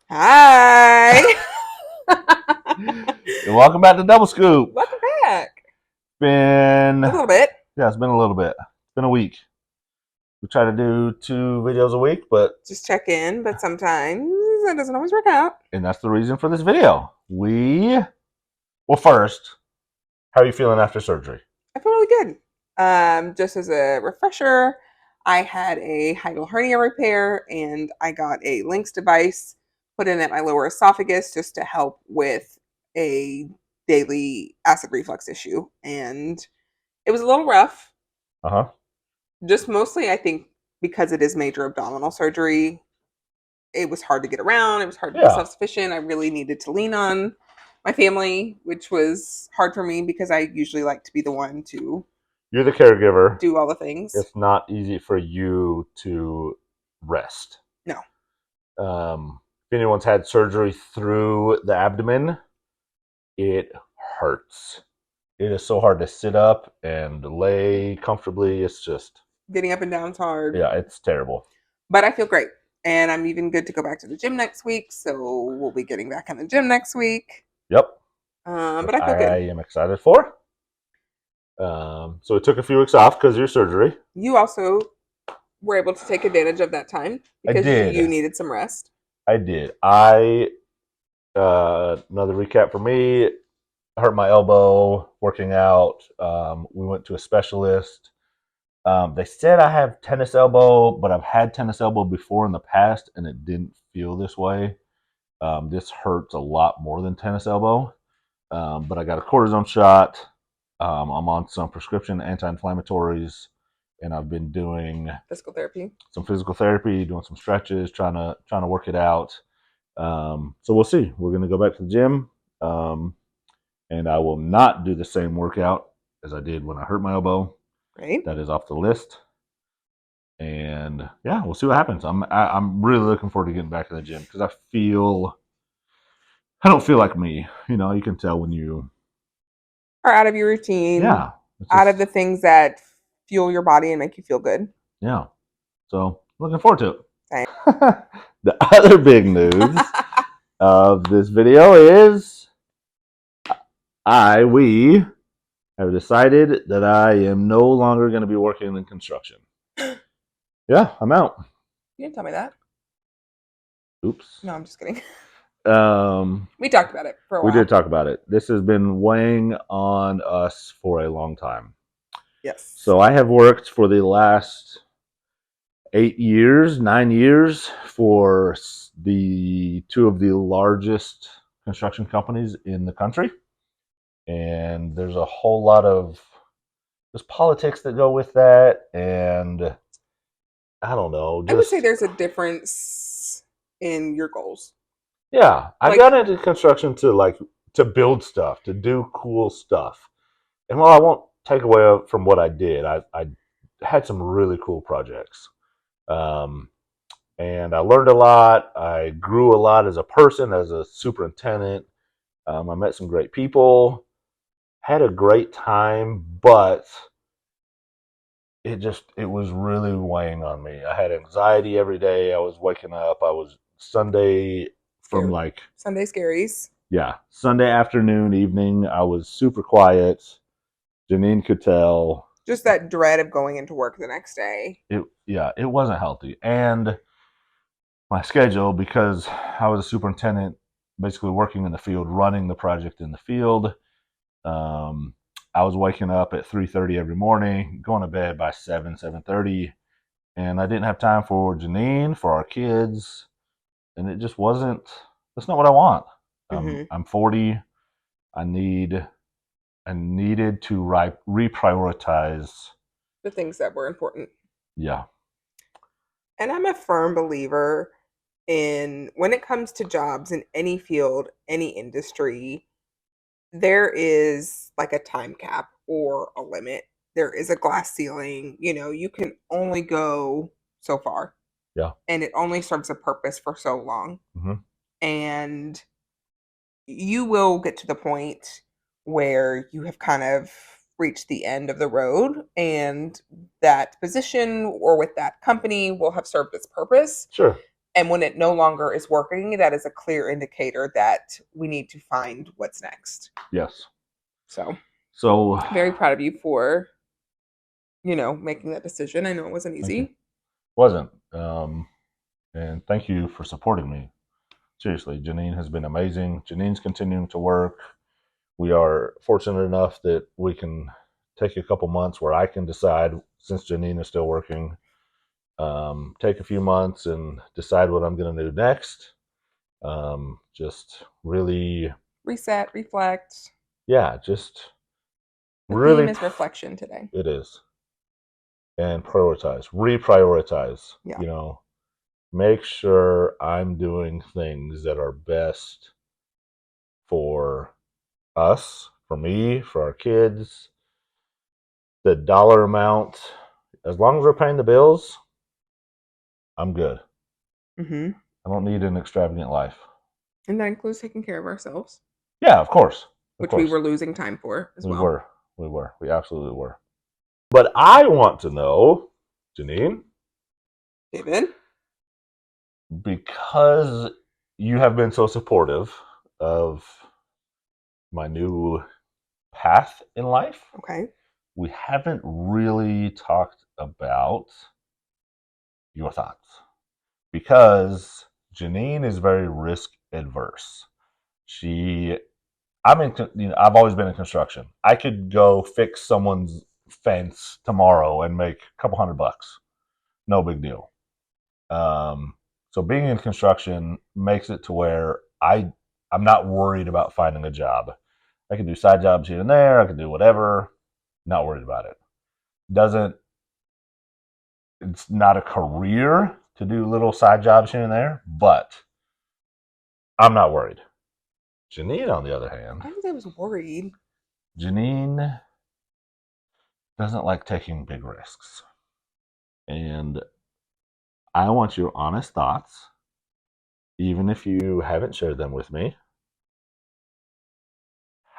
Hi. And welcome back to Double Scoop. Welcome back. Been A little bit. Yeah, it's been a little bit. It's been a week. We try to do 2 videos a week, but Just check in, but sometimes it doesn't always work out. and that's the reason for this video. First, how are you feeling after surgery? I feel really good. Just as a refresher, I had a hiatal hernia repair and I got a LINX device put in at my lower esophagus just to help with a daily acid reflux issue. And it was a little rough. Uh-huh. Just mostly, I think, because it is major abdominal surgery, it was hard to get around. It was hard to be Yeah. self-sufficient. I really needed to lean on my family, which was hard for me because I usually like to be the one to You're the caregiver. do all the things. It's not easy for you to rest. No. If anyone's had surgery through the abdomen, it hurts. It is so hard to sit up and lay comfortably. It's just Getting up and down is hard. Yeah, it's terrible. But I feel great. And I'm even good to go back to the gym next week. So we'll be getting back in the gym next week. Yep. But I feel good. I am excited for. So it took a few weeks off because of your surgery. You also were able to take advantage of that time because you needed some rest. I did. Another recap for me, I hurt my elbow working out. We went to a specialist. They said I have tennis elbow, but I've had tennis elbow before in the past, and it didn't feel this way. This hurts a lot more than tennis elbow. But I got a cortisone shot. I'm on some prescription anti-inflammatories, and I've been doing some physical therapy, doing some stretches, trying to work it out. So we'll see. We're gonna go back to the gym, and I will not do the same workout as I did when I hurt my elbow. Right. That is off the list. And yeah, we'll see what happens. I'm really looking forward to getting back to the gym because I don't feel like me. You know, you can tell when you are out of your routine. Yeah. Out of the things that fuel your body and make you feel good. Yeah. So looking forward to it. Same. The other big news of this video is we have decided that I am no longer going to be working in construction. Yeah, I'm out. You didn't tell me that. Oops. No, I'm just kidding. We talked about it for a while. We did talk about it. This has been weighing on us for a long time. Yes. So I have worked for the last 9 years for the 2 of the largest construction companies in the country. And there's a whole lot of politics that go with that. And I don't know. I would say there's a difference in your goals. Yeah, I got into construction to build stuff, to do cool stuff. And while I won't take away from what I did, I had some really cool projects. And I learned a lot. I grew a lot as a person, as a superintendent. I met some great people, had a great time, but it was really weighing on me. I had anxiety every day. I was waking up. I was Sunday scaries. Yeah, Sunday afternoon, evening, I was super quiet. Janine could tell. Just that dread of going into work the next day. It wasn't healthy. And my schedule, because I was a superintendent, basically working in the field, running the project in the field. I was waking up at 3:30 every morning, going to bed by 7:30, and I didn't have time for Janine, for our kids, and it just wasn't. That's not what I want. I'm 40. I needed to reprioritize the things that were important. Yeah. And I'm a firm believer in when it comes to jobs in any field, any industry, there is like a time cap or a limit. There is a glass ceiling. You know, you can only go so far. Yeah. And it only serves a purpose for so long. Mm-hmm. And you will get to the point where you have kind of reached the end of the road and that position or with that company will have served its purpose. Sure. And when it no longer is working, that is a clear indicator that we need to find what's next. Yes. So, So very proud of you for, making that decision. I know it wasn't thank you. easy. Wasn't. And thank you for supporting me. Seriously, Janine has been amazing. Janine's continuing to work. We are fortunate enough that we can take a couple months where I can decide, since Janine is still working, take a few months and decide what I'm going to do next. Just really, Reset, reflect. yeah, just The really, theme is reflection today. it is. And prioritize, reprioritize, Yeah. make sure I'm doing things that are best for us, for me, for our kids. The dollar amount, as long as we're paying the bills, I'm good. Mm-hmm. I don't need an extravagant life. And that includes taking care of ourselves, Yeah, of course. Of which we course. were losing time for as We well. were. We were. We absolutely were. But I want to know, Janine, David? because you have been so supportive of my new path in life, Okay. we haven't really talked about your thoughts. Because Janine is very risk adverse. She I've always been in construction. I could go fix someone's fence tomorrow and make a couple $100. No big deal. So being in construction makes it to where I'm not worried about finding a job. I can do side jobs here and there. I can do whatever. Not worried about it. Doesn't It's not a career to do little side jobs here and there, but I'm not worried. Janine, on the other hand, I think I was worried. Janine doesn't like taking big risks. And I want your honest thoughts, even if you haven't shared them with me.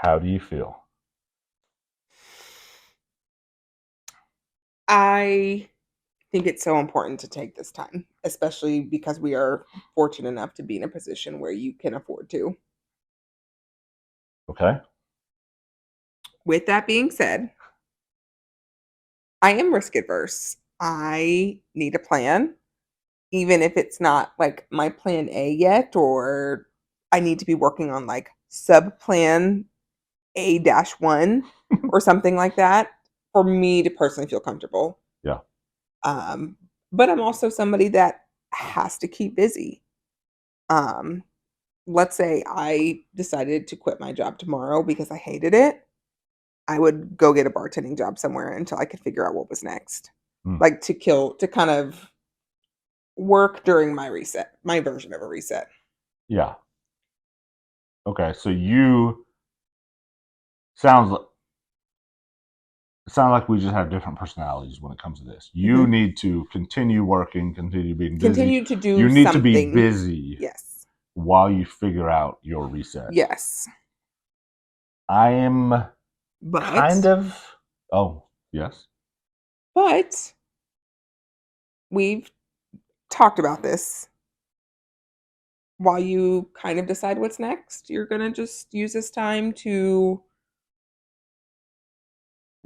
How do you feel? I think it's so important to take this time, especially because we are fortunate enough to be in a position where you can afford to. Okay. With that being said, I am risk adverse. I need a plan, even if it's not like my plan A yet, or I need to be working on like sub plan A-1 or something like that for me to personally feel comfortable. Yeah. Um, but I'm also somebody that has to keep busy. Um, let's say I decided to quit my job tomorrow because I hated it. I would go get a bartending job somewhere until I could figure out what was next. Mm. Like to kind of work during my reset, my version of a reset. Yeah. Okay. So you sounds sound like we just have different personalities when it comes to this. You Mhm. need to continue working, continue being busy. Continue to do You need to be something. busy Yes. while you figure out your reset. Yes. I am kind But of. Oh, yes. but we've talked about this. While you kind of decide what's next, you're going to just use this time to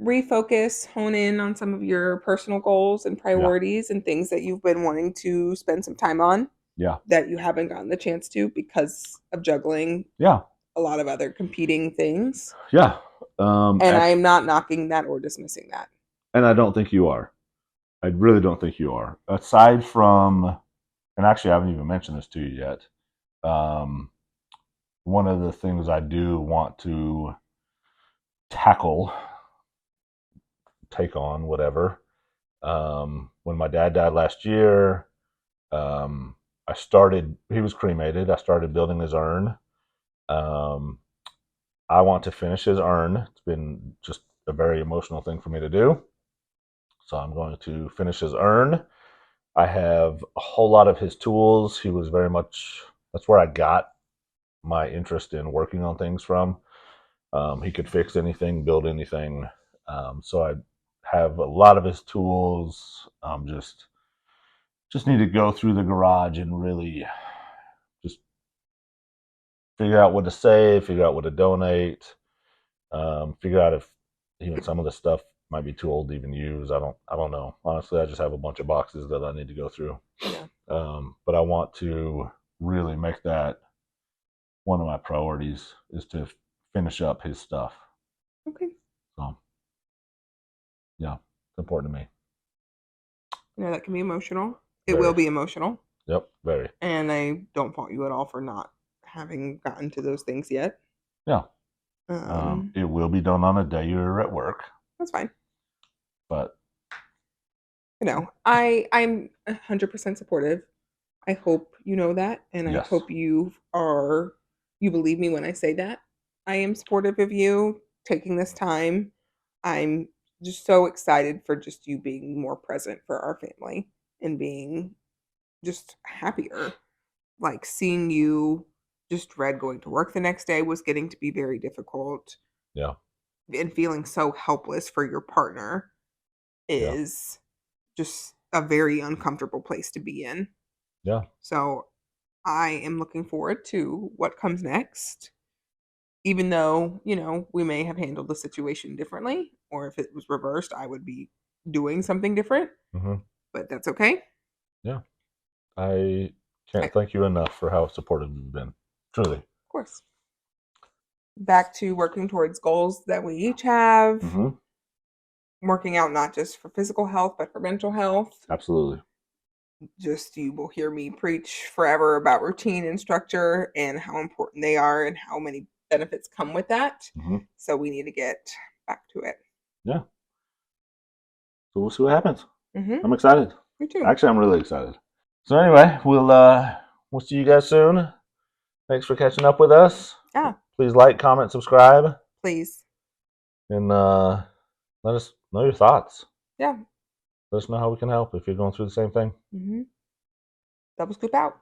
refocus, hone in on some of your personal goals and Yeah. priorities and things that you've been wanting to spend some time on Yeah. that you haven't gotten the chance to because of juggling Yeah. a lot of other competing things. Yeah. And I am not knocking that or dismissing that. And I don't think you are. I really don't think you are. Aside from, and actually, I haven't even mentioned this to you yet. Um, One of the things I do want to tackle, take on, whatever. When my dad died last year, he was cremated. I started building his urn. Um, I want to finish his urn. It's been just a very emotional thing for me to do. So I'm going to finish his urn. I have a whole lot of his tools. He was very much, that's where I got my interest in working on things from. He could fix anything, build anything. So I have a lot of his tools. Just need to go through the garage and really just figure out what to save, figure out what to donate, figure out if even some of the stuff might be too old to even use. I don't know. Honestly, I just have a bunch of boxes that I need to go through. Yeah. But I want to really make that one of my priorities is to finish up his stuff. Okay. So, yeah, it's important to me. That can be emotional. It Very. will be emotional. Yep, very. And I don't fault you at all for not having gotten to those things yet. Yeah. Um, It will be done on a day you're at work, that's fine. but I'm 100% supportive. I hope you know that, and I yes. hope you believe me when I say that. I am supportive of you taking this time. I'm just so excited for just you being more present for our family and being just happier. Like seeing you just dread going to work the next day was getting to be very difficult, Yeah. and feeling so helpless for your partner Yeah. is just a very uncomfortable place to be in. Yeah. So I am looking forward to what comes next, even though, we may have handled the situation differently, or if it was reversed, I would be doing something different, Mm-hmm. but that's okay. Yeah. I Of can't thank you enough for how supportive you've been. Truly. course. Back to working towards goals that we each have, Mm-hmm. working out not just for physical health, but for mental health. Absolutely. Just you will hear me preach forever about routine and structure and how important they are and how many benefits come with that. Mm-hmm. So we need to get back to it. Yeah. So we'll see what happens. Mm-hmm. I'm excited. Me too. Actually, I'm really excited. So anyway, we'll see you guys soon. Thanks for catching up with us. Yeah, Please like, comment, subscribe, please. and let us know your thoughts. Yeah. Let us know how we can help if you're going through the same thing. Mm-hmm. Double scoop out.